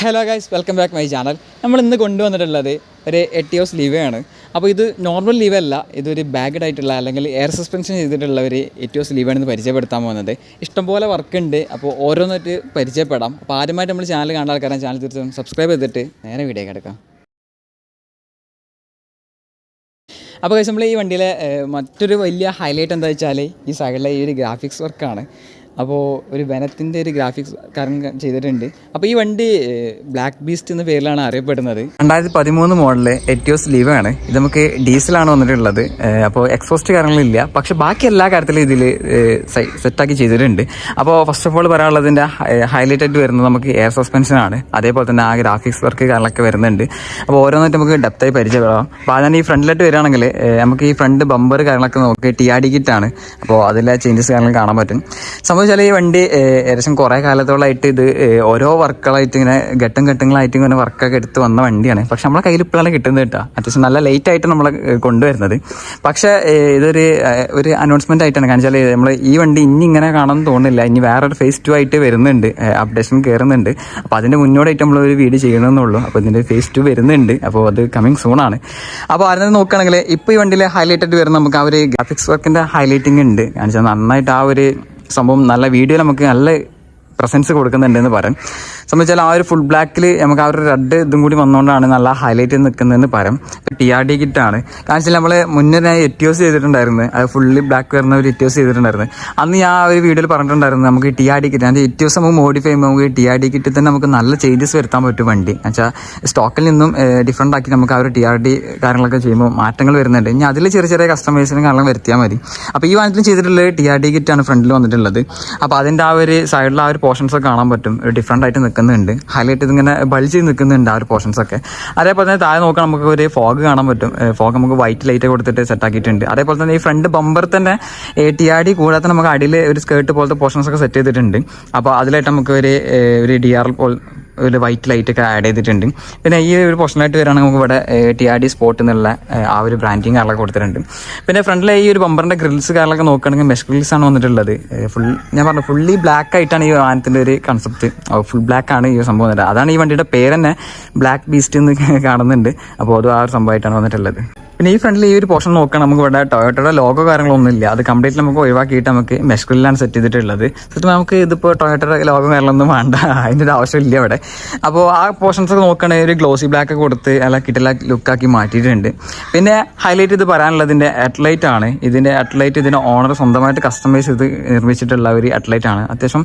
Hello guys, welcome back my channel. നമ്മൾ ഇന്ന് കൊണ്ടുവന്നിട്ടുള്ളത് ഒരു എറ്റിയോസ് ലീവയാണ്. അപ്പോൾ ഇത് നോർമൽ ലീവല്ല, ഇതൊരു ബാഗഡ് ആയിട്ടുള്ള അല്ലെങ്കിൽ എയർ സസ്പെൻഷൻ ചെയ്തിട്ടുള്ള ഒരു എറ്റിയോസ് ലീവാണെന്ന് പരിചയപ്പെടുത്താൻ പോകുന്നത്. ഇഷ്ടംപോലെ വർക്ക് ഉണ്ട്, അപ്പോൾ ഓരോന്നായിട്ട് പരിചയപ്പെടാം. അപ്പോൾ ആദ്യമായിട്ട് നമ്മൾ ചാനൽ കാണാൻ ആൾക്കാരെ ചാനൽ തീർച്ചയായും സബ്സ്ക്രൈബ് ചെയ്തിട്ട് നേരെ വീഡിയോ എടുക്കാം. അപ്പോൾ ഗൈസ്, നമ്മൾ ഈ വണ്ടിയിലെ മറ്റൊരു വലിയ ഹൈലൈറ്റ് എന്താ വെച്ചാൽ ഈ സൈഡിലെ ഈ ഒരു ഗ്രാഫിക്സ് വർക്കാണ്. അപ്പോൾ ഒരു വനത്തിൻ്റെ ഒരു ഗ്രാഫിക്സ് കാരണം ചെയ്തിട്ടുണ്ട്. അപ്പോൾ ഈ വണ്ടി ബ്ലാക്ക് ബീസ്റ്റ് എന്ന പേരിലാണ് അറിയപ്പെടുന്നത്. 2013 മോഡല് എറ്റിയോസ് ലീവാണ്. ഇത് നമുക്ക് ഡീസലാണ് വന്നിട്ടുള്ളത്. അപ്പോൾ എക്സോസ്റ്റ് കാര്യങ്ങളില്ല, പക്ഷെ ബാക്കി എല്ലാ കാര്യത്തിലും ഇതിൽ സെറ്റാക്കി ചെയ്തിട്ടുണ്ട്. അപ്പോൾ ഫസ്റ്റ് ഓഫ് ഓൾ പറയാനുള്ളതിൻ്റെ ഹൈലൈറ്റ് ആയിട്ട് വരുന്നത് നമുക്ക് എയർ സസ്പെൻഷനാണ്. അതേപോലെ തന്നെ ആ ഗ്രാഫിക്സ് വർക്ക് കാര്യങ്ങളൊക്കെ വരുന്നുണ്ട്. അപ്പോൾ ഓരോന്നായിട്ട് നമുക്ക് ഡെപ്തായി പരിചയപ്പെടാം. അപ്പോൾ അതിന് ഈ ഫ്രണ്ടിലായിട്ട് വരികയാണെങ്കിൽ നമുക്ക് ഈ ഫ്രണ്ട് ബമ്പർ കാര്യങ്ങളൊക്കെ നോക്കി TRD കിറ്റാണ്. അപ്പോൾ അതിലെ ചേഞ്ചസ് കാര്യങ്ങൾ കാണാൻ പറ്റും. സംഭവിച്ചാൽ ഈ വണ്ടി ഏകദേശം കുറേ കാലത്തോളമായിട്ട് ഇത് ഓരോ വർക്കുകളായിട്ട് ഇങ്ങനെ ഘട്ടങ്ങളായിട്ട് ഇങ്ങനെ വർക്കൊക്കെ എടുത്ത് വന്ന വണ്ടിയാണ്. പക്ഷെ നമ്മളെ കയ്യിൽ ഇപ്പോഴാണ് കിട്ടുന്നത് കേട്ടോ. അത്യാവശ്യം നല്ല ലേറ്റ് ആയിട്ട് നമ്മളെ കൊണ്ടുവരുന്നത്. പക്ഷേ ഇതൊരു അനൗൺസ്മെന്റ് ആയിട്ടാണ്. കാരണം വെച്ചാൽ നമ്മൾ ഈ വണ്ടി ഇനി ഇങ്ങനെ കാണാമെന്ന് തോന്നുന്നില്ല. ഇനി വേറൊരു phase 2 ആയിട്ട് വരുന്നുണ്ട്, അപ്ഡേഷൻ കയറുന്നുണ്ട്. അപ്പോൾ അതിൻ്റെ മുന്നോടിയായിട്ട് നമ്മളൊരു വീഡിയോ ചെയ്യണമെന്നുള്ളൂ. അപ്പോൾ ഇതിൻ്റെ phase 2 വരുന്നുണ്ട്. അപ്പോൾ അത് കമ്മിങ് സൂണാണ്. അപ്പോൾ അതിനെ നോക്കുകയാണെങ്കിൽ ഇപ്പോൾ ഈ വണ്ടിയിൽ ഹൈലൈറ്റ് ആയിട്ട് വരുന്ന നമുക്ക് ആ ഒരു ഗ്രാഫിക്സ് വർക്കിൻ്റെ ഹൈലൈറ്റിംഗ് ഉണ്ട്. കാരണം വെച്ചാൽ നന്നായിട്ട് ആ ഒരു സംഭവം നല്ല വീഡിയോ നമുക്ക് നല്ല പ്രസൻസ് കൊടുക്കുന്നുണ്ടെന്ന് പറയാം. സംബന്ധിച്ചാൽ ആ ഒരു ഫുൾ ബ്ലാക്കിൽ നമുക്ക് ആ ഒരു റെഡ് ഇതും കൂടി വന്നുകൊണ്ടാണ് നല്ല ഹൈലൈറ്റ് നിൽക്കുന്നതെന്ന് പറയാം. TRD കിറ്റാണ്. കാരണം വെച്ചാൽ നമ്മൾ മുന്നേ ഞാൻ എറ്റിയോസ് ചെയ്തിട്ടുണ്ടായിരുന്നു, അത് ഫുള്ളി ബ്ലാക്ക് വരുന്ന ഒരു എറ്റിയോസ് ചെയ്തിട്ടുണ്ടായിരുന്നു. അന്ന് ഞാൻ ആ ഒരു വീഡിയോയിൽ പറഞ്ഞിട്ടുണ്ടായിരുന്നു നമുക്ക് TRD കിറ്റ്, അതിൻ്റെ എറ്റിയോസ് നമുക്ക് മോഡിഫൈ ചെയ്യുമ്പോൾ നമുക്ക് TRD കിറ്റിൽ തന്നെ നമുക്ക് നല്ല ചേഞ്ചസ് വരുത്താൻ പറ്റും വണ്ടി. എന്നുവെച്ചാൽ സ്റ്റോക്കിൽ നിന്നും ഡിഫറെൻ്റ് ആക്കി നമുക്ക് ആ ഒരു TRD കാര്യങ്ങളൊക്കെ ചെയ്യുമ്പോൾ മാറ്റങ്ങൾ വരുന്നുണ്ട്. ഇനി അതിൽ ചെറിയ കസ്റ്റമൈസിനും കാരണം വരുത്തിയാൽ മതി. അപ്പോൾ ഈ വാഹനത്തിൽ ചെയ്തിട്ടുള്ളത് TRD കിറ്റാണ് ഫ്രണ്ടിൽ വന്നിട്ടുള്ളത്. അപ്പോൾ അതിൻ്റെ ആ ഒരു സൈഡിൽ ആ ഒരു പോർഷൻസ് ഒക്കെ കാണാൻ പറ്റും, ഒരു ഡിഫറെൻ്റ് ആയിട്ട് നിൽക്കുന്നുണ്ട്. ഹൈലൈറ്റ് ഇതിങ്ങനെ ബൾജ് ചെയ്ത് നിൽക്കുന്നുണ്ട് ആ ഒരു പോർഷൻസ് ഒക്കെ. അതേപോലെ തന്നെ താഴെ നോക്കാൻ നമുക്ക് ഒരു ഫോഗ് കാണാൻ പറ്റും. ഫോഗ് നമുക്ക് വൈറ്റ് ലൈറ്റ് കൊടുത്തിട്ട് സെറ്റ് ആക്കിയിട്ടുണ്ട്. അതേപോലെ തന്നെ ഈ ഫ്രണ്ട് ബമ്പർ തന്നെ TRD കൂടാതെ നമുക്ക് അടിയിൽ ഒരു സ്കേർട്ട് പോലത്തെ പോർഷൻസ് ഒക്കെ സെറ്റ് ചെയ്തിട്ടുണ്ട്. അപ്പോൾ അതിലായിട്ട് നമുക്ക് ഒരു DRL ഒരു വൈറ്റ് ലൈറ്റ് ഒക്കെ ആഡ് ചെയ്തിട്ടുണ്ട്. പിന്നെ ഈ ഒരു പോർഷനായിട്ട് വരികയാണെങ്കിൽ നമുക്ക് ഇവിടെ TRD സ്പോട്ട് എന്നുള്ള ആ ഒരു ബ്രാൻഡിങ് കാര്യങ്ങളൊക്കെ കൊടുത്തിട്ടുണ്ട്. പിന്നെ ഫ്രണ്ടിലെ ഈ ഒരു ബമ്പറിൻ്റെ ഗ്രിൽസ് കാര്യങ്ങളൊക്കെ നോക്കുകയാണെങ്കിൽ മെഷ് ഗ്രിൽസ് ആണ് വന്നിട്ടുള്ളത്. ഞാൻ പറഞ്ഞു ഫുള്ളി ബ്ലാക്ക് ആയിട്ടാണ് ഈ വാഹനത്തിൻ്റെ ഒരു കൺസെപ്റ്റ്. ഫുൾ ബ്ലാക്ക് ആണ് ഈ സംഭവം വന്നിട്ട്. അതാണ് ഈ വണ്ടിയുടെ പേര് തന്നെ ബ്ലാക്ക് ബീസ്റ്റ് എന്ന് കാണുന്നുണ്ട്. അപ്പോൾ അത് ആ ഒരു സംഭവമായിട്ടാണ് വന്നിട്ടുള്ളത്. പിന്നെ ഈ ഫ്രണ്ടിൽ ഈ ഒരു പോർഷൻ നോക്കുകയാണെങ്കിൽ നമുക്ക് ഇവിടെ ടൊയോട്ടയുടെ ലോഗോ കാര്യങ്ങളൊന്നുമില്ല. അത് കംപ്ലീറ്റ് നമുക്ക് ഒഴിവാക്കിയിട്ട് നമുക്ക് മെഷ് ഗ്രില്ലാണ് സെറ്റ് ചെയ്തിട്ടുള്ളത്. സത്യം നമുക്ക് ഇതിപ്പോൾ ടൊയോട്ടയുടെ ലോഗോ കാര്യങ്ങളൊന്നും വേണ്ട, അതിൻ്റെ ഒരു ആവശ്യമില്ല ഇവിടെ. അപ്പോൾ ആ പോർഷൻസ് ഒക്കെ നോക്കുകയാണെങ്കിൽ ഒരു ഗ്ലോസി ബ്ലാക്ക് ഒക്കെ കൊടുത്ത് അല്ല കിട്ടില്ല ലുക്കാക്കി മാറ്റിയിട്ടുണ്ട്. പിന്നെ ഹൈലൈറ്റ് ഇത് പറയാനുള്ളതിൻ്റെ ഹെഡ്ലൈറ്റ് ആണ്. ഇതിൻ്റെ ഹെഡ്ലൈറ്റ് ഇതിൻ്റെ ഓണർ സ്വന്തമായിട്ട് കസ്റ്റമൈസ് ചെയ്ത് നിർമ്മിച്ചിട്ടുള്ള ഒരു ഹെഡ്ലൈറ്റ് ആണ്. അത്യാവശ്യം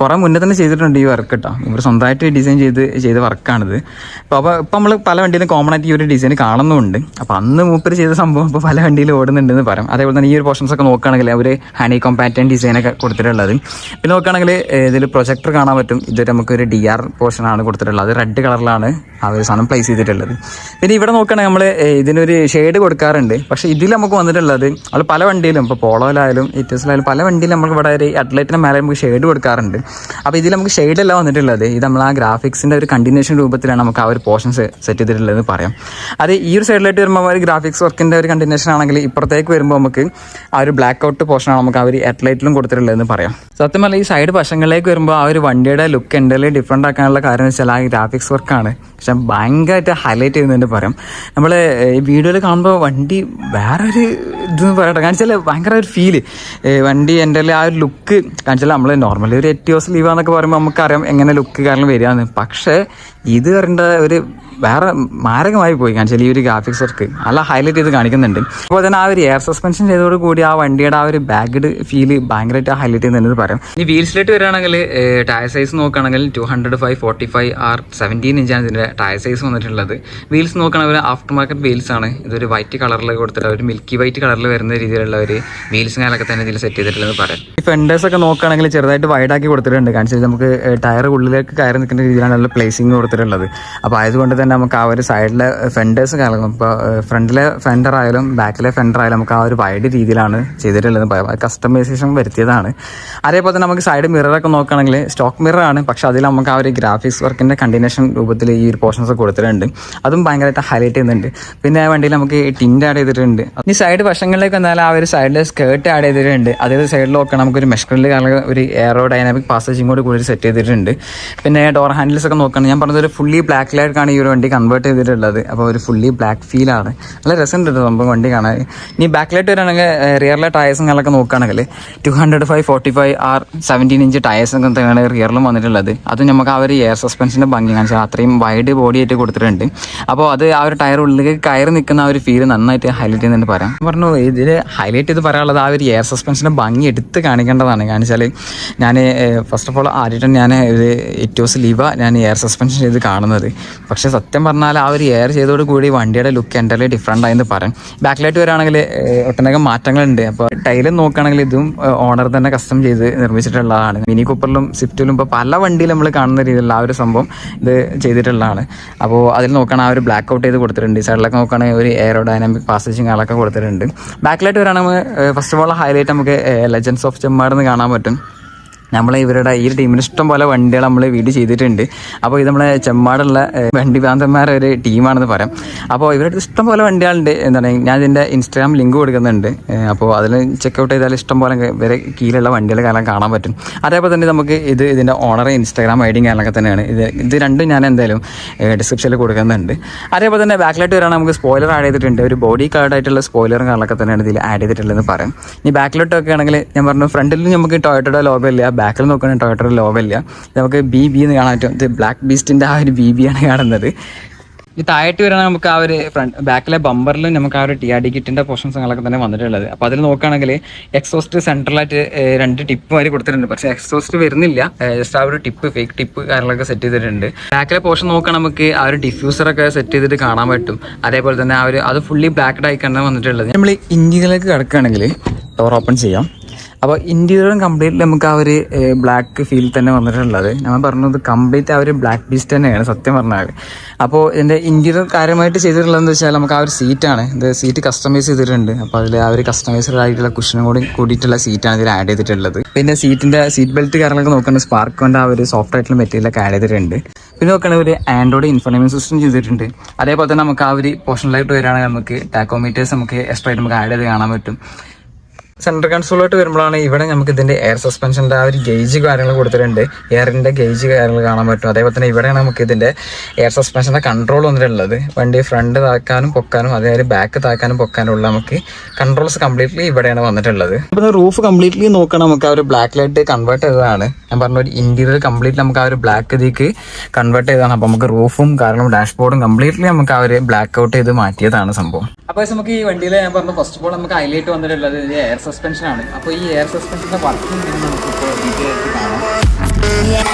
കുറേ മുന്നേ തന്നെ ചെയ്തിട്ടുണ്ട് ഈ വർക്ക് കേട്ടോ. ഇവർ സ്വന്തമായിട്ട് ഡിസൈൻ ചെയ്ത വർക്കാണിത്. അപ്പോൾ നമ്മൾ പല വണ്ടിയിലും കോമൺ ആയിട്ട് ഈ ഒരു ഡിസൈൻ കാണുന്നുണ്ട്. അപ്പോൾ അന്ന് മൂപ്പര് ചെയ്ത സംഭവം ഇപ്പോൾ പല വണ്ടിയിൽ ഓടുന്നുണ്ടെന്ന് പറയാം. അതേപോലെ തന്നെ ഈ ഒരു പോർഷൻസ് ഒക്കെ നോക്കുകയാണെങ്കിൽ അവർ ഹണികോം പാറ്റേൺ ഡിസൈനൊക്കെ കൊടുത്തിട്ടുള്ളത്. പിന്നെ നോക്കുകയാണെങ്കിൽ ഇതിൽ പ്രൊജക്ടർ കാണാൻ പറ്റും. ഇതൊരു നമുക്കൊരു DR പോർഷനാണ് കൊടുത്തിട്ടുള്ളത്. അത് റെഡ് കളറിലാണ് ആ ഒരു സാധനം പ്ലേസ് ചെയ്തിട്ടുള്ളത്. പിന്നെ ഇവിടെ നോക്കുകയാണെങ്കിൽ നമ്മൾ ഇതിനൊരു ഷെയ്ഡ് കൊടുക്കാറുണ്ട്. പക്ഷേ ഇതിൽ നമുക്ക് വന്നിട്ടുള്ളത് അത് പല വണ്ടിയിലും ഇപ്പോൾ പോളോയിലായാലും ഇറ്റസിലായാലും പല വണ്ടിയിലും നമുക്ക് ഇവിടെ ഒരു ഹെഡ്ലൈറ്റിന് മേലെ നമുക്ക് ഷെയ്ഡ് കൊടുക്കാറുണ്ട്. അപ്പോൾ ഇതിൽ നമുക്ക് ഷെയ്ഡല്ല വന്നിട്ടുള്ളത്. ഇത് നമ്മൾ ആ ഗ്രാഫിക്സിൻ്റെ ഒരു കണ്ടിന്യൂഷൻ രൂപത്തിലാണ് നമുക്ക് ആ ഒരു പോർഷൻസ് സെറ്റ് ചെയ്തിട്ടുള്ളതെന്ന് പറയാം. അത് ഈ ഒരു സൈഡിലായിട്ട് വരുമ്പോൾ ഒരു ഗ്രാഫിക്സ് വർക്കിൻ്റെ ഒരു കണ്ടിന്യൂഷൻ ആണെങ്കിൽ ഇപ്പുറത്തേക്ക് വരുമ്പോൾ നമുക്ക് ആ ഒരു ബ്ലാക്ക് ഔട്ട് പോർഷനാണ് നമുക്ക് ആ ഒരു ഹെഡ്ലൈറ്റിലും കൊടുത്തിട്ടുള്ളതെന്ന് പറയാം. സത്യം പറഞ്ഞാൽ ഈ സൈഡ് വശങ്ങളിലേക്ക് വരുമ്പോൾ ആ ഒരു വണ്ടിയുടെ ലുക്ക് എന്തെങ്കിലും ഡിഫറെൻ്റ് ആക്കാനുള്ള കാര്യം എന്ന് വെച്ചാൽ ആ ഗ്രാഫിക്സ് വർക്കാണ്. പക്ഷെ ഭയങ്കരമായിട്ട് ഹൈലൈറ്റ് ചെയ്യുന്നുണ്ട് പറയാം. നമ്മൾ ഈ വീഡിയോയിൽ കാണുമ്പോൾ വണ്ടി വേറൊരു ഇതെന്ന് പറയട്ടെ. കാരണം വെച്ചാൽ ഭയങ്കര ഒരു ഫീല് വണ്ടി എൻ്റെ ആ ഒരു ലുക്ക്. കാരണം വെച്ചാൽ നമ്മൾ നോർമലി ഒരു എറ്റിയോസ് ലീവാന്നൊക്കെ പറയുമ്പോൾ നമുക്കറിയാം എങ്ങനെ ലുക്ക് കാരണം വരികയെന്ന്. പക്ഷേ ഇത് വരേണ്ട ഒരു വേറെ മാരകമായി പോയി. കാരണം വെച്ചാൽ ഈ ഒരു ഗ്രാഫിക്സ് വർക്ക് നല്ല ഹൈലൈറ്റ് ചെയ്ത് കാണിക്കുന്നുണ്ട്. അപ്പോൾ തന്നെ ആ ഒരു എയർ സസ്പെൻഷൻ ചെയ്തതോട് കൂടി ആ വണ്ടിയുടെ ആ ഒരു ബാഗ്ഡ് ഫീല് ഭയങ്കരമായിട്ട് ഹൈലൈറ്റ് ചെയ്യുന്നുണ്ടെന്ന് പറയാം. ഈ വീൽസിലേക്ക് വരികയാണെങ്കിൽ ടയർ സൈസ് നോക്കുകയാണെങ്കിൽ 205/45R17 ഇഞ്ചാണ് ഇതിൻ്റെ ടയർ സൈസ് വന്നിട്ടുള്ളത്. വീൽസ് നോക്കുകയാണെങ്കിൽ ആഫ്റ്റർ മാർക്കറ്റ് വീൽസ് ആണ്. ഇതൊരു വൈറ്റ് കളറിൽ കൊടുത്തിട്ട് ഒരു മിൽക്കി വൈറ്റ് കളറിൽ വരുന്ന രീതിയിലുള്ള ഒരു വീൽസും കാര്യങ്ങളൊക്കെ തന്നെ ഇതിൽ സെറ്റ് ചെയ്തിട്ടുള്ളതെന്ന് പറയാം. ഈ ഫെൻഡേഴ്സ് ഒക്കെ നോക്കുകയാണെങ്കിൽ ചെറുതായിട്ട് വൈഡാക്കി കൊടുത്തിട്ടുണ്ട്. കാരണം വെച്ചാൽ നമുക്ക് ടയർ ഉള്ളിലേക്ക് കയറി നിൽക്കുന്ന രീതിയിലാണ് നല്ല പ്ലേസിങ് കൊടുത്തിട്ടുള്ളത്. അപ്പോൾ അതുകൊണ്ട് തന്നെ തന്നെ നമുക്ക് ആ ഒരു സൈഡിലെ ഫെൻഡേഴ്സ് കാര്യങ്ങളും ഇപ്പോൾ ഫ്രണ്ടിലെ ഫെൻഡർ ആയാലും ബാക്കിലെ ഫെൻഡർ ആയാലും നമുക്ക് ആ ഒരു വൈഡ് രീതിയിലാണ് ചെയ്തിട്ടുള്ളത്. കസ്റ്റമൈസേഷൻ വരുത്തിയതാണ്. അതേപോലെ തന്നെ നമുക്ക് സൈഡ് മിററൊക്കെ നോക്കുകയാണെങ്കിൽ സ്റ്റോക്ക് മിററാണ്, പക്ഷേ അതിൽ നമുക്ക് ആ ഒരു ഗ്രാഫിക്സ് വർക്കിൻ്റെ കണ്ടിന്യൂഷൻ രൂപത്തിൽ ഈ ഒരു പോർഷൻസ് കൊടുത്തിട്ടുണ്ട്. അതും ഭയങ്കരമായിട്ട് ഹൈലൈറ്റ് ചെയ്യുന്നുണ്ട്. പിന്നെ വണ്ടിയിൽ നമുക്ക് ടിൻറ്റ് ആഡ് ചെയ്തിട്ടുണ്ട്. ഈ സൈഡ് വശങ്ങളിലേക്ക് വന്നാൽ ആ ഒരു സൈഡിൽ സ്കേർട്ട് ആഡ് ചെയ്തിട്ടുണ്ട്. അതേ സൈഡിൽ നോക്കണം നമുക്കൊരു മെഷ്കറിൽ ഒരു എയറോ ഡൈനാമിക് പാസേജിങ് കൂടി സെറ്റ് ചെയ്തിട്ടുണ്ട്. പിന്നെ ഡോർ ഹാൻഡിൽസ് ഒക്കെ നോക്കണം. ഞാൻ പറഞ്ഞത് ഒരു ഫുള്ളി ബ്ലാക്ക് ലൈറ്റാണ് ഈ ഒരു വണ്ടി കൺവേർട്ട് ചെയ്തിട്ടുള്ളത്. അപ്പോൾ ഒരു ഫുള്ളി ബ്ലാക്ക് ഫീലാണ്. നല്ല രസമുണ്ട് സംഭവം വണ്ടി കാണാൻ. ഇനി ബാക്ക് ലൈറ്റ് വരാണെങ്കിൽ റിയറിലെ ടയേഴ്സും കാര്യങ്ങളൊക്കെ നോക്കുകയാണെങ്കിൽ 205/45R 17 ഇഞ്ച് ടയേഴ്സ് ഒക്കെ തന്നെയാണ് റിയറിലും വന്നിട്ടുള്ളത്. അതും നമുക്ക് ആ ഒരു എയർ സസ്പെൻഷൻ്റെ ഭംഗി കാണിച്ചാൽ അത്രയും വൈഡ് ബോഡി ആയിട്ട് കൊടുത്തിട്ടുണ്ട്. അപ്പോൾ അത് ആ ഒരു ടയർ ഉള്ളിലേക്ക് കയറി നിൽക്കുന്ന ആ ഒരു ഫീല് നന്നായിട്ട് ഹൈലൈറ്റ് ചെയ്യുന്നുണ്ട് പറയാം. പറഞ്ഞു ഇതിൽ ഹൈലൈറ്റ് ചെയ്ത് പറയാനുള്ളത് ആ ഒരു എയർ സസ്പെൻഷൻ്റെ ഭംഗി എടുത്ത് കാണിക്കേണ്ടതാണ്. കാണിച്ചാൽ ഞാൻ ഫസ്റ്റ് ഓഫ് ഓൾ ആദ്യമായിട്ട് ഞാൻ ഒരു ഇറ്റോസ് ലീവ ഞാൻ എയർ സസ്പെൻഷൻ ചെയ്ത് കാണുന്നത്. പക്ഷേ സത്യം പറഞ്ഞാൽ ആ ഒരു എയർ ചെയ്തോട് കൂടി വണ്ടിയുടെ ലുക്ക് എൻ്റെ ഡിഫറെൻ്റ് ആയെന്ന് പറയാം. ബാക്ക് ലൈറ്റ് വരാണെങ്കിൽ ഒട്ടനേകം മാറ്റങ്ങളുണ്ട്. അപ്പോൾ ടൈലും നോക്കുകയാണെങ്കിൽ ഇതും ഓണർ തന്നെ കസ്റ്റം ചെയ്ത് നിർമ്മിച്ചിട്ടുള്ളതാണ്. മിനി കൂപ്പറിലും സ്വിഫ്റ്റിലും ഇപ്പോൾ പല വണ്ടിയിലും നമ്മൾ കാണുന്ന രീതിയിലുള്ള ആ ഒരു സംഭവം ഇത് ചെയ്തിട്ടുള്ളതാണ്. അപ്പോൾ അതിൽ നോക്കുകയാണെങ്കിൽ ആ ഒരു ബ്ലാക്ക് ഔട്ട് ചെയ്ത് കൊടുത്തിട്ടുണ്ട്. സൈഡിലൊക്കെ നോക്കുകയാണെങ്കിൽ ഒരു എയറോ ഡൈനാമിക് പാസേജിങ് ആളൊക്കെ കൊടുത്തിട്ടുണ്ട്. ബാക്ക് ലൈറ്റ് വരാണെങ്കിൽ ഫസ്റ്റ് ഓഫ് ഓൾ ഹൈലൈറ്റ് നമുക്ക് ലെജൻഡ്സ് ഓഫ് ചെമ്മാട് എന്ന് കാണാൻ പറ്റും. ഇവരുടെ ഈ ടീമിന് ഇഷ്ടം പോലെ വണ്ടികൾ നമ്മൾ വീഡിയോ ചെയ്തിട്ടുണ്ട്. അപ്പോൾ ഇത് നമ്മളെ ചെമ്മാടുള്ള വണ്ടി ഭ്രാന്തന്മാരുടെ ഒരു ടീമാണെന്ന് പറയാം. അപ്പോൾ ഇവരുടെ ഇഷ്ടം പോലെ വണ്ടികളുണ്ട്. എന്താണ് ഞാൻ ഇതിൻ്റെ ഇൻസ്റ്റാഗ്രാം ലിങ്ക് കൊടുക്കുന്നുണ്ട്. അപ്പോൾ അതിൽ ചെക്കൗട്ട് ചെയ്താൽ ഇഷ്ടം പോലെ ഇവരെ കീഴിലുള്ള വണ്ടികൾ കാരണം കാണാൻ പറ്റും. അതേപോലെ തന്നെ നമുക്ക് ഇതിൻ്റെ ഓണർ ഇൻസ്റ്റാഗ്രാം ഐ ഡിയും കാര്യങ്ങളൊക്കെ തന്നെയാണ്. ഇത് രണ്ടും ഞാൻ എന്തായാലും ഡിസ്ക്രിപ്ഷനിൽ കൊടുക്കുന്നുണ്ട്. അതേപോലെ തന്നെ ബാക്ക് ലൈറ്റ് വരാൻ നമുക്ക് സ്പോയിലർ ആഡ് ചെയ്തിട്ടുണ്ട്. ഒരു ബോഡി കാർഡായിട്ടുള്ള സ്പോയിലറും കാര്യങ്ങളൊക്കെ തന്നെയാണ് ഇതിൽ ആഡ് ചെയ്തിട്ടുള്ളതെന്ന് പറയാം. ഇനി ബാക്ക് ലൈറ്റ് ഒക്കെ ആണെങ്കിൽ ഞാൻ പറഞ്ഞു ഫ്രണ്ടിലും നമുക്ക് ടൊയോട്ടയുടെ ലോഗോ ഇല്ല, ബാക്കിൽ നോക്കുകയാണെങ്കിൽ ടൊയോട്ടയുടെ ലോഗോ ഇല്ല. നമുക്ക് BB എന്ന് കാണാൻ പറ്റും. ഇത് ബ്ലാക്ക് ബീസ്റ്റിൻ്റെ ആ ഒരു BB ആണ് കാണുന്നത്. ഈ താഴേട്ട് വരാണെങ്കിൽ നമുക്ക് ആ ഒരു ബാക്കിലെ ബമ്പറിലും നമുക്ക് ആ ഒരു TRD കിറ്റിൻ്റെ പോർഷൻസുകളൊക്കെ തന്നെ വന്നിട്ടുള്ളത്. അപ്പോൾ അതിൽ നോക്കുകയാണെങ്കിൽ എക്സോസ്റ്റ് സെൻട്രലായിട്ട് 2 ടിപ്പ് വരെ കൊടുത്തിട്ടുണ്ട്. പക്ഷേ എക്സോസ്റ്റ് വരുന്നില്ല, ജസ്റ്റ് ആ ഒരു ടിപ്പ് ഫേക്ക് ടിപ്പ് കാര്യങ്ങളൊക്കെ സെറ്റ് ചെയ്തിട്ടുണ്ട്. ബാക്കിലെ പോർഷൻ നോക്കുകയാണെങ്കിൽ നമുക്ക് ആ ഒരു ഡിഫ്യൂസറൊക്കെ സെറ്റ് ചെയ്തിട്ട് കാണാൻ പറ്റും. അതേപോലെ തന്നെ ആ ഒരു അത് ഫുള്ളി ബ്ലാക്ക്ഡ് ആയിക്കാണ് വന്നിട്ടുള്ളത്. നമ്മൾ ഇന്ത്യയിലേക്ക് കിടക്കുകയാണെങ്കിൽ ഡോർ ഓപ്പൺ ചെയ്യാം. അപ്പോൾ ഇൻറ്റീരിയറും കംപ്ലീറ്റ് നമുക്ക് ആ ഒരു ബ്ലാക്ക് ഫീൽ തന്നെ വന്നിട്ടുള്ളത്. ഞാൻ പറഞ്ഞത് കംപ്ലീറ്റ് ആ ഒരു ബ്ലാക്ക് ബീസ്റ്റ് തന്നെയാണ് സത്യം പറഞ്ഞാൽ. അപ്പോൾ ഇതിൻ്റെ ഇൻറ്റീരിയർ കാര്യമായിട്ട് ചെയ്തിട്ടുള്ളതെന്ന് വെച്ചാൽ നമുക്ക് ആ ഒരു സീറ്റാണ്. ഇത് സീറ്റ് കസ്റ്റമൈസ് ചെയ്തിട്ടുണ്ട്. അപ്പോൾ അതിൽ ആ ഒരു കസ്റ്റമൈസ്ഡ് ആയിട്ടുള്ള കുഷനും കൂടിയിട്ടുള്ള സീറ്റാണ് ഇതിൽ ആഡ് ചെയ്തിട്ടുള്ളത്. പിന്നെ സീറ്റ് ബെൽറ്റ് കാര്യങ്ങളൊക്കെ നോക്കുകയാണെങ്കിൽ സ്പാർക്കോൻ്റെ ആ ഒരു സോഫ്റ്റ് ആയിട്ടുള്ള മെറ്റീരിയലൊക്കെ ആഡ് ചെയ്തിട്ടുണ്ട്. പിന്നെ നോക്കുകയാണെങ്കിൽ ഒരു ആൻഡ്രോയിഡ് ഇൻഫർമേഷൻ സിസ്റ്റം ചെയ്തിട്ടുണ്ട്. അതേപോലെ തന്നെ നമുക്ക് ആ ഒരു പോർഷനിലായിട്ട് വരികയാണെങ്കിൽ നമുക്ക് ടാക്കോമീറ്റേഴ്സ് നമുക്ക് എക്സ്ട്രാ ആയിട്ട് നമുക്ക് ആഡ് ചെയ്ത് കാണാൻ പറ്റും. സെൻട്രൽ കൺസോളായിട്ട് വരുമ്പോഴാണ് ഇവിടെ നമുക്ക് ഇതിൻ്റെ എയർ സസ്പെൻഷൻ്റെ ആ ഒരു ഗേജ് കാര്യങ്ങൾ കൊടുത്തിട്ടുണ്ട്. എയറിൻ്റെ ഗേജ് കാര്യങ്ങൾ കാണാൻ പറ്റും. അതേപോലെ തന്നെ ഇവിടെയാണ് നമുക്ക് ഇതിൻ്റെ എയർ സസ്പെൻഷൻ്റെ കൺട്രോൾ വന്നിട്ടുള്ളത്. വണ്ടി ഫ്രണ്ട് താക്കാനും പൊക്കാനും അതേപോലെ ബാക്ക് താക്കാനും പൊക്കാനുള്ള നമുക്ക് കൺട്രോൾസ് കംപ്ലീറ്റ്ലി ഇവിടെയാണ് വന്നിട്ടുള്ളത്. അപ്പോൾ റൂഫ് കംപ്ലീറ്റ്ലി നോക്കണം നമുക്ക് ആ ഒരു ബ്ലാക്ക് ലൈറ്റ് കൺവേർട്ട് ചെയ്തതാണ്. ഞാൻ പറഞ്ഞ ഒരു ഇൻറ്റീരിയർ കംപ്ലീറ്റ്ലി നമുക്ക് ആ ഒരു ബ്ലാക്ക് ഇതിലേക്ക് കൺവേർട്ട് ചെയ്തതാണ്. അപ്പോൾ നമുക്ക് റൂഫും കാരണം ഡാഷ്ബോർഡും കംപ്ലീറ്റ്ലി നമുക്ക് ആ ഒരു ബ്ലാക്ക് ഔട്ട് ചെയ്ത് മാറ്റിയതാണ് സംഭവം. അപ്പോൾ നമുക്ക് ഈ വണ്ടിയിൽ ഞാൻ പറഞ്ഞു ഫസ്റ്റ് ഓഫ് ഓൾ നമുക്ക് ഹൈലൈറ്റ് വന്നിട്ടുള്ളത് എയർ സസ്പെൻഷൻ ആണ്. അപ്പോൾ ഈ എയർ സസ്പെൻഷൻ്റെ വർക്കിംഗ് നമുക്കിപ്പോൾ ഡീറ്റെയിൽ ആയിട്ട് കാണാം.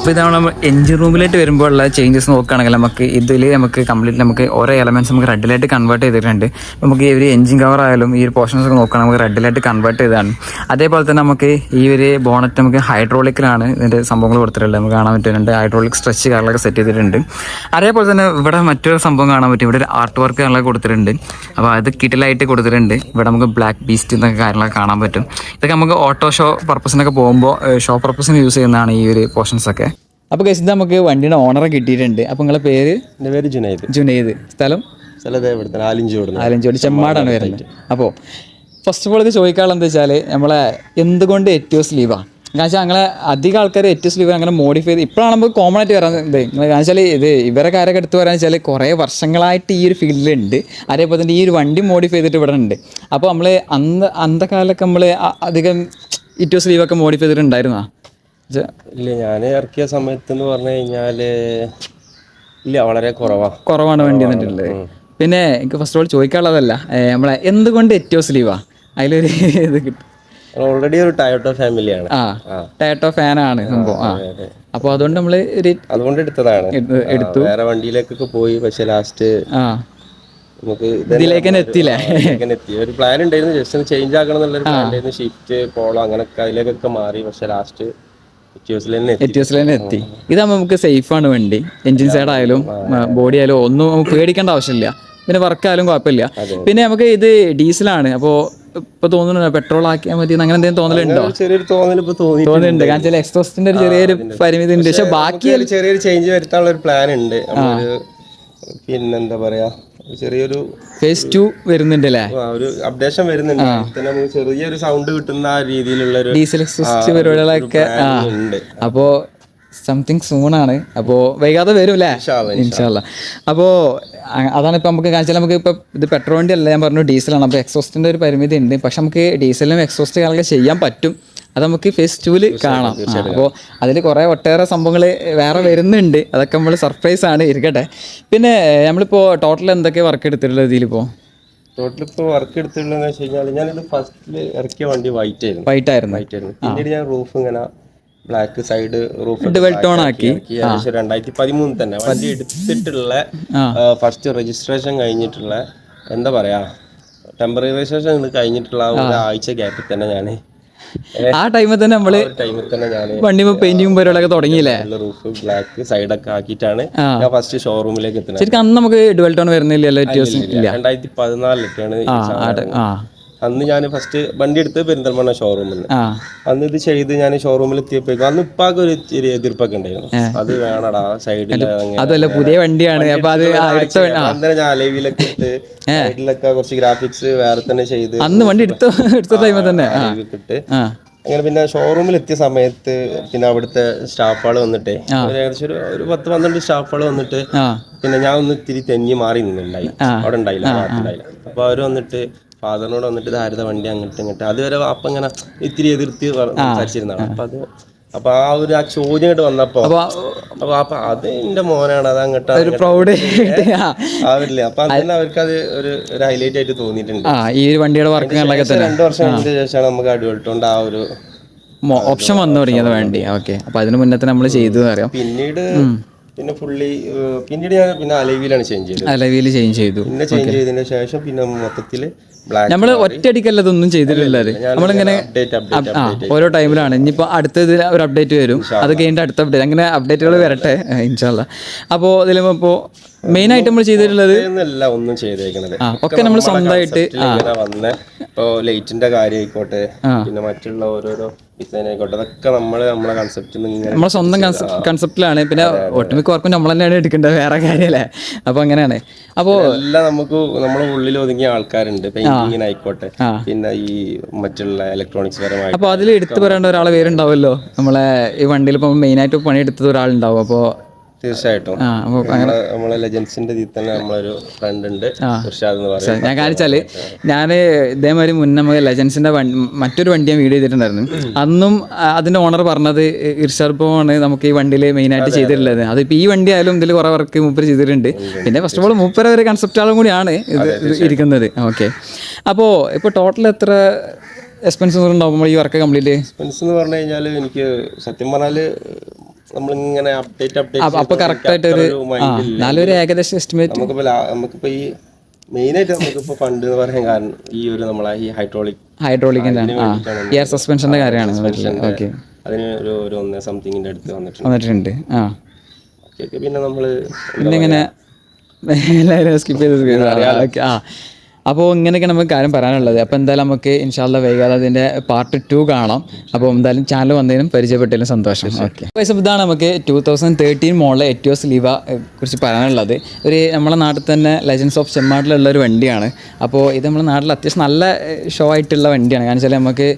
അപ്പോൾ ഇതാണ് നമ്മൾ എഞ്ചിൻ റൂമിലായിട്ട് വരുമ്പോഴുള്ള ചേഞ്ചസ് നോക്കുകയാണെങ്കിൽ നമുക്ക് കംപ്ലീറ്റ് നമുക്ക് ഓരോ എലമെൻറ്റ്സ് നമുക്ക് റെഡിലായിട്ട് കൺവേർട്ട് ചെയ്തിട്ടുണ്ട്. നമുക്ക് ഈ ഒരു എഞ്ചിൻ കവർ ആയാലും ഈ ഒരു പോർഷൻസ് ഒക്കെ നോക്കുകയാണെങ്കിൽ നമുക്ക് റെഡിലായിട്ട് കൺവേർട്ട് ചെയ്തതാണ്. അതേപോലെ തന്നെ നമുക്ക് ഈ ഒരു ബോണറ്റ് നമുക്ക് ഹൈഡ്രോളിക്കിലാണ് ഇതിൻ്റെ സംഭവങ്ങൾ കൊടുത്തിട്ടുള്ളത്. നമുക്ക് കാണാൻ പറ്റുന്നുണ്ട് ഹൈഡ്രോളിക് സ്ട്രെച്ച് കാര്യങ്ങളൊക്കെ സെറ്റ് ചെയ്തിട്ടുണ്ട്. അതേപോലെ തന്നെ ഇവിടെ മറ്റൊരു സംഭവം കാണാൻ പറ്റും. ഇവിടെ ഒരു ആർട്ട് വർക്ക് കാര്യങ്ങളൊക്കെ കൊടുത്തിട്ടുണ്ട്. അപ്പോൾ അത് കിറ്റിലായിട്ട് കൊടുത്തിട്ടുണ്ട്. ഇവിടെ നമുക്ക് ബ്ലാക്ക് ബീസ്റ്റ് എന്നൊക്കെ കാര്യങ്ങളൊക്കെ കാണാൻ പറ്റും. ഇതൊക്കെ നമുക്ക് ഓട്ടോ ഷോ പർപ്പസിനൊക്കെ പോകുമ്പോൾ ഷോ പർപ്പസിന് യൂസ് ചെയ്യുന്നതാണ് ഈ ഒരു പോർഷൻസൊക്കെ. അപ്പോൾ ഗൈസ് നമുക്ക് വണ്ടിയുടെ ഓണറെ കിട്ടിയിട്ടുണ്ട്. അപ്പോൾ നിങ്ങളുടെ പേര്? എൻ്റെ പേര് ജുനൈദ്. സ്ഥലം ആലഞ്ചോടി ചെമ്മാടാണ് വരുന്നത്. അപ്പോൾ ഫസ്റ്റ് ഓഫ് ഓൾ ഇത് ചോദിക്കാനുള്ള എന്താ വെച്ചാൽ നമ്മളെ എന്തുകൊണ്ട് എറ്റിയോസ് ലീവാണ്? കാരണം വെച്ചാൽ അങ്ങനെ അധികം ആൾക്കാർ എറ്റിയോസ് ലീവ് അങ്ങനെ മോഡിഫൈ ചെയ്ത് ഇപ്പോഴാണ് നമുക്ക് കോമൺ ആയിട്ട് വരാൻ ഇത്. കാരണം വെച്ചാൽ ഇത് ഇവരെ കാര്യമൊക്കെ എടുത്ത് പറയാന്ന് വെച്ചാൽ കുറേ വർഷങ്ങളായിട്ട് ഈ ഒരു ഫീൽഡിലുണ്ട്. അതേപോലെ തന്നെ ഈ ഒരു വണ്ടി മോഡിഫൈ ചെയ്തിട്ട് ഇവിടെ ഉണ്ട്. അപ്പോൾ നമ്മൾ അന്നത്തെ കാലമൊക്കെ നമ്മൾ അധികം എറ്റിയോസ് ലീവൊക്കെ മോഡിഫൈ ചെയ്തിട്ടുണ്ടായിരുന്നോ? ഇല്ല, ഞാൻ ഇറക്കിയ സമയത്ത് എന്ന് പറഞ്ഞു കഴിഞ്ഞാൽ ഇല്ല, വളരെ കുറവാണ് വണ്ടി വന്നിട്ടുള്ളത്. പിന്നെ എനിക്ക് ഫസ്റ്റ് ഓഫ് ഓൾ ചോദിക്കാനുള്ളതല്ല നമ്മളെ എന്തുകൊണ്ട് എറ്റിയോസ് ലീവാ അതിലൊരു ഇത് കിട്ടും. ഓൾറെഡി ഒരു ടയോട്ടോ ഫാമിലിയാണ്. ടയോട്ടോ ഫാനാണ് സംഭവം. അപ്പോൾ അതുകൊണ്ട് നമ്മൾ അതുകൊണ്ട് എടുത്തതാണ്. എടുത്തു. വേറെ വണ്ടിയിലേക്കൊക്കെ പോയി, പക്ഷെ ലാസ്റ്റ് നമുക്ക് ഇതിലേക്ക് എത്തിയില്ലേ? എത്തി. ഒരു പ്ലാൻ ഉണ്ടായിരുന്നു, ജസ്റ്റ് ഒന്ന് ചേഞ്ച് ആക്കണം എന്നുള്ളൊരു പ്ലാൻ ഉണ്ടായിരുന്നു. ഷിഫ്റ്റ് പോളോ അങ്ങനെയൊക്കെ അതിലേക്കൊക്കെ മാറി, പക്ഷെ ലാസ്റ്റ് എറ്റിയോസിൽ തന്നെ എത്തി. ഇതാകുമ്പോൾ നമുക്ക് സേഫാണ് വണ്ടി. എൻജിൻ സൈഡ് ആയാലും ബോഡി ആയാലും ഒന്നും നമുക്ക് പേടിക്കേണ്ട ആവശ്യമില്ല. പിന്നെ വർക്കായാലും കുഴപ്പമില്ല. പിന്നെ നമുക്ക് ഇത് ഡീസലാണ്. അപ്പോൾ ഇപ്പൊ തോന്നുന്നുണ്ടോ പെട്രോൾ ആക്കിയാൽ മതി അങ്ങനെ എന്തെങ്കിലും തോന്നലുണ്ടോ? ചെറിയൊരു തോന്നൽ ഇപ്പൊ തോന്നുന്നുണ്ട്. കാരണം ചില എക്സോസ്റ്റിന്റെ ഒരു ചെറിയൊരു പരിമിതി ഉണ്ട്. പക്ഷെ ബാക്കി ചെറിയൊരു ചേഞ്ച് വരുത്താനുള്ള ഒരു പ്ലാൻ ഉണ്ട്. പിന്നെന്താ പറയാ, ചെറിയൊരു ഫേസ് 2 വരുന്നുണ്ട് അല്ലേ? ഒരു അപ്ഡേഷൻ വരുന്നുണ്ട്. നമുക്ക് ചെറിയൊരു സൗണ്ട് കിട്ടുന്ന ആ രീതിയിലുള്ള ഡീസൽ എക്സോസ്റ്റ് പരിപാടികളൊക്കെ ഉണ്ട്. അപ്പോ സംതിങ് സൂണാണ്. അപ്പോൾ വൈകാതെ വരും അല്ലേ? ഇൻഷാല്ലാ. അപ്പോൾ അതാണ് ഇപ്പം നമുക്ക് കാണിച്ചാൽ നമുക്ക് ഇപ്പം ഇത് പെട്രോൾ വണ്ടി അല്ല, ഞാൻ പറഞ്ഞു ഡീസലാണ്. അപ്പോൾ എക്സോസ്റ്റിൻ്റെ ഒരു പരിമിതി ഉണ്ട്. പക്ഷെ നമുക്ക് ഡീസലിനും എക്സോസ്റ്റ് കാര്യങ്ങളൊക്കെ ചെയ്യാൻ പറ്റും. അത് നമുക്ക് ഫേസ് 2 കാണാം. അപ്പോൾ അതിൽ കുറേ ഒട്ടേറെ സംഭവങ്ങൾ വേറെ വരുന്നുണ്ട്. അതൊക്കെ നമ്മൾ സർപ്രൈസ് ആണ്, ഇരിക്കട്ടെ. പിന്നെ നമ്മളിപ്പോൾ ടോട്ടൽ എന്തൊക്കെ വർക്ക് എടുത്തിട്ടുള്ളത് ഇതിലിപ്പോൾ? ടോട്ടൽ ഇപ്പോൾ വർക്ക് എടുത്തിട്ടുള്ളതെന്ന് വെച്ച് കഴിഞ്ഞാൽ, ഞാനിത് ഫസ്റ്റിൽ ഇറക്കിയ വണ്ടി വൈറ്റ് ആയിരുന്നു. പിന്നീട് ഞാൻ റൂഫ് ഇങ്ങനെ black side roof dual tone ആക്കി. 2013 തന്നെ വണ്ടി എടുത്തിട്ടുള്ള ഫസ്റ്റ് രജിസ്ട്രേഷൻ കഴിഞ്ഞിട്ടുള്ള, എന്താ പറയാ, ടെമ്പററി രജിസ്ട്രേഷൻ കഴിഞ്ഞിട്ടുള്ള ഒരാഴ്ച ഗ്യാപ്പിൽ തന്നെ ഞാൻ ആ ടൈമിൽ തന്നെ നമ്മള് വണ്ടി പെയിന്റിങ് പരിപാടിയൊക്കെ തുടങ്ങിയില്ലേ? റൂഫ് ബ്ലാക്ക് സൈഡൊക്കെ ആക്കിയിട്ടാണ് ഞാൻ ഫസ്റ്റ് ഷോറൂമിലേക്ക് എത്തുന്നത്. ശരിക്കും അന്ന് നമുക്ക് ഡുവൽ ടോൺ വരുന്നില്ലല്ലോ? 2014 അന്ന് ഞാൻ ഫസ്റ്റ് വണ്ടി എടുത്ത് പെരിന്തൽമണ്ണ ഷോറൂമിൽ. അന്ന് ഇത് ചെയ്ത് ഞാൻ ഷോറൂമിൽ എത്തിയപ്പോഴേക്കും അന്ന് ഇപ്പാക്ക് ഒരു എതിർപ്പൊക്കെ ഉണ്ടായിരുന്നു. അത് വേണടാ സൈഡിൽ, അതല്ല പുതിയ വണ്ടിയാണ്. അപ്പൊ അത് അന്നേരം ഞാൻ അലവിലൊക്കെ ഇട്ട് സൈഡിലൊക്കെ കുറച്ച് ഗ്രാഫിക്സ് വേറെ തന്നെ ചെയ്ത് അന്ന് വണ്ടി എടുത്ത ടൈമിൽ തന്നെ ഇട്ട് അങ്ങനെ പിന്നെ ഷോറൂമിൽ എത്തിയ സമയത്ത് പിന്നെ അവിടുത്തെ സ്റ്റാഫുകൾ വന്നിട്ടേ ഏകദേശം ഒരു 10-12 സ്റ്റാഫുകൾ വന്നിട്ട് പിന്നെ ഞാൻ ഒന്ന് ഇത്തിരി തെന്നി മാറി നിന്നുണ്ടായി. അവിടെ ഉണ്ടായില്ല. അപ്പൊ അവര് വന്നിട്ട് ഫാദറിനോട് വന്നിട്ട് ധാരിത വണ്ടി അങ്ങോട്ട് ഇങ്ങോട്ട് അതുവരെ അപ്പൊ ഇങ്ങനെ ഇത്തിരി എതിർത്തി സംസാരിച്ചിരുന്നതാണ്. അപ്പൊ ആ ചോദ്യം ഇങ്ങോട്ട് വന്നപ്പോ അപ്പൊ അത് എന്റെ മോനാണ്, അത് അങ്ങോട്ട് ആവില്ല. അപ്പൊ അതിന് അവർക്ക് അത് ഒരു ഹൈലൈറ്റ് ആയിട്ട് തോന്നിയിട്ടുണ്ട്. ഈ വണ്ടിയുടെ വർക്ക് 2 വർഷം കഴിഞ്ഞ ശേഷമാണ് നമുക്ക് അടിപൊളിട്ടുണ്ട് ആ ഒരു ഓപ്ഷൻ വന്നു തുടങ്ങിയത് വേണ്ടി. ഓക്കെ, അപ്പൊ അതിന് മുന്നേ നമ്മൾ ചെയ്തു അറിയാം. പിന്നെ ഫുള്ളി പിന്നീട് ഞാൻ പിന്നെ അലവിയിലാണ് ചേഞ്ച് ചെയ്തത്. പിന്നെ ചേഞ്ച് ചെയ്തതിന് ശേഷം പിന്നെ മൊത്തത്തില് നമ്മള് ഒറ്റയടിക്കല്ല ഇതൊന്നും ചെയ്തിട്ടില്ലത്. നമ്മളിങ്ങനെ ഓരോ ടൈമിലാണ്. ഇനിയിപ്പോൾ അടുത്തത് ഒരു അപ്ഡേറ്റ് വരും, അത് കഴിഞ്ഞിട്ട് അടുത്ത അപ്ഡേറ്റ്, അങ്ങനെ അപ്ഡേറ്റുകൾ വരട്ടെ ഇൻഷാല്ലാ. അപ്പോൾ ഇതിലിപ്പോൾ മെയിൻ ആയിട്ട് നമ്മൾ ചെയ്തിട്ടുള്ളത് ഒന്നും ചെയ്തേക്കണത് ഒക്കെ നമ്മൾ സ്വന്തമായിട്ട് വന്ന ഇപ്പോൾ ലൈറ്റിന്റെ കാര്യം ആയിക്കോട്ടെ, പിന്നെ മറ്റുള്ള ഓരോരോ ഡിസൈൻ ആയിക്കോട്ടെ, അതൊക്കെ നമ്മളെ കൺസെപ്റ്റിൽ നമ്മളെ സ്വന്തം കൺസെപ്റ്റിലാണ്. പിന്നെ ഒട്ടുമിക്ക വർക്കും നമ്മൾ തന്നെയാണ് എടുക്കേണ്ടത്, വേറെ കാര്യമല്ലേ? അപ്പോൾ അങ്ങനെയാണ്. അപ്പോൾ എല്ലാം നമുക്ക് നമ്മളെ ഉള്ളിൽ ഒതുങ്ങിയ ആൾക്കാരുണ്ട്, പെയിന്റിങ്ങിനായിക്കോട്ടെ, പിന്നെ ഈ മറ്റുള്ള ഇലക്ട്രോണിക്സ് പരമായി. അപ്പോൾ അതിൽ എടുത്തു പറയേണ്ട ഒരാളെ പേരുണ്ടാവുമല്ലോ, നമ്മളെ ഈ വണ്ടിയിൽ ഇപ്പം മെയിനായിട്ട് പണിയെടുത്തത് ഒരാളുണ്ടാവും. അപ്പോൾ തീർച്ചയായിട്ടും നമ്മളെ ലെജൻസിന്റെ ഇതിൽ തന്നെ നമ്മളൊരു ഫ്രണ്ട് ഉണ്ട്, ഞാൻ കാണിച്ചാല് ഞാൻ ഇതേമാതിരി മുന്നേ നമുക്ക് ലെജൻസിന്റെ മറ്റൊരു വണ്ടി ഞാൻ വീഡിയോ ചെയ്തിട്ടുണ്ടായിരുന്നു. അന്നും അതിന്റെ ഓണർ പറഞ്ഞത് ഇർഷാർപ്പാണ് നമുക്ക് ഈ വണ്ടിയിൽ മെയിനായിട്ട് ചെയ്തിട്ടുള്ളത്. അതിപ്പോൾ ഈ വണ്ടി ആയാലും ഇതിൽ കുറേ വർക്ക് മൂപ്പർ ചെയ്തിട്ടുണ്ട്. പിന്നെ ഫസ്റ്റ് ഓഫ് ഓൾ മൂപ്പര ഒരു കൺസെപ്റ്റ് ആളും കൂടിയാണ് ഇത് ഇരിക്കുന്നത്. ഓക്കെ, അപ്പോൾ ഇപ്പോൾ ടോട്ടൽ എത്ര എക്സ്പെൻസ് ഉണ്ടാവും ഈ വർക്ക് കംപ്ലീറ്റ്? എക്സ്പെൻസ് എന്ന് പറഞ്ഞു കഴിഞ്ഞാൽ എനിക്ക് സത്യം പറഞ്ഞാൽ നമ്മളിങ്ങനെ അപ്ഡേറ്റ് അപ്പൊ കറക്റ്റ് ആയിട്ട് ഒരു നല്ലൊരു ഏകദേശം എസ്റ്റിമേറ്റ് നമുക്കിപ്പോ ഈ മെയിനായിട്ട് നമുക്കിപ്പോ ഫണ്ട് എന്ന് പറയാൻ കാരണം ഈ ഒരു നമ്മളെ ഈ ഹൈഡ്രോളിക്കിന്റെ എയർ സസ്പെൻഷന്റെ കാര്യമാണ്. ഓക്കെ, അതിന് ഒരു 1 സംതിങ്ങിന്റെ അടുത്ത് വന്നിട്ടുണ്ട്. പിന്നെ നമ്മള് ഇങ്ങനെ എല്ലാവരും സ്കിപ്പ് ചെയ്ത് അപ്പോൾ ഇങ്ങനെയൊക്കെ നമുക്ക് കാര്യം പറയാനുള്ളത്. അപ്പോൾ എന്തായാലും നമുക്ക് ഇൻഷാല്ലാ വൈകാതെ അതിൻ്റെ പാർട്ട് 2 കാണാം. അപ്പോൾ എന്തായാലും ചാനൽ വന്നതിനും പരിചയപ്പെട്ടതിലും സന്തോഷം. ഓക്കെ, ഇതാണ് നമുക്ക് 2013 മോഡൽ എറ്റിയോസ് ലീവ കുറിച്ച് പറയാനുള്ളത്. ഒരു നമ്മളെ നാട്ടിൽ തന്നെ ലെജൻസ് ഓഫ് ചെമ്മാട്ടിലുള്ള ഒരു വണ്ടിയാണ്. അപ്പോൾ ഇത് നമ്മുടെ നാട്ടിൽ അത്യാവശ്യം നല്ല ഷോ ആയിട്ടുള്ള വണ്ടിയാണ്. കാരണം വെച്ചാൽ നമുക്ക്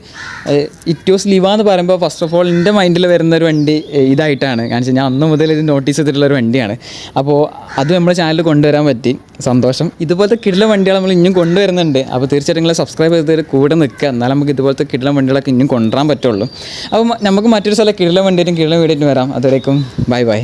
എറ്റിയോസ് ലീവ എന്ന് പറയുമ്പോൾ ഫസ്റ്റ് ഓഫ് ഓൾ എൻ്റെ മൈൻഡിൽ വരുന്ന ഒരു വണ്ടി ഇതായിട്ടാണ്. കാരണം വെച്ചാൽ ഞാൻ അന്ന് മുതൽ ഇത് നോട്ടീസ് ചെയ്തിട്ടുള്ളൊരു വണ്ടിയാണ്. അപ്പോൾ അത് നമ്മുടെ ചാനലിൽ കൊണ്ടുവരാൻ പറ്റി, സന്തോഷം. ഇതുപോലത്തെ കിടിലൻ വണ്ടികൾ നമ്മൾ ഇനിയും കൊണ്ടുവരുന്നുണ്ട്. അപ്പോൾ തീർച്ചയായിട്ടും നിങ്ങൾ സബ്സ്ക്രൈബ് ചെയ്ത് കൂടെ നിൽക്കുക, എന്നാലും നമുക്ക് ഇതുപോലത്തെ കിടിലൻ വണ്ടികളൊക്കെ ഇനിയും കൊണ്ടുവരാൻ പറ്റുള്ളൂ. അപ്പോൾ നമുക്ക് മറ്റൊരു സ്ഥലം കിടിലൻ വണ്ടിയായിട്ടും കിടിലൻ വീഡിയോയിട്ടും വരാം. അതുവരേക്കും ബൈ ബൈ.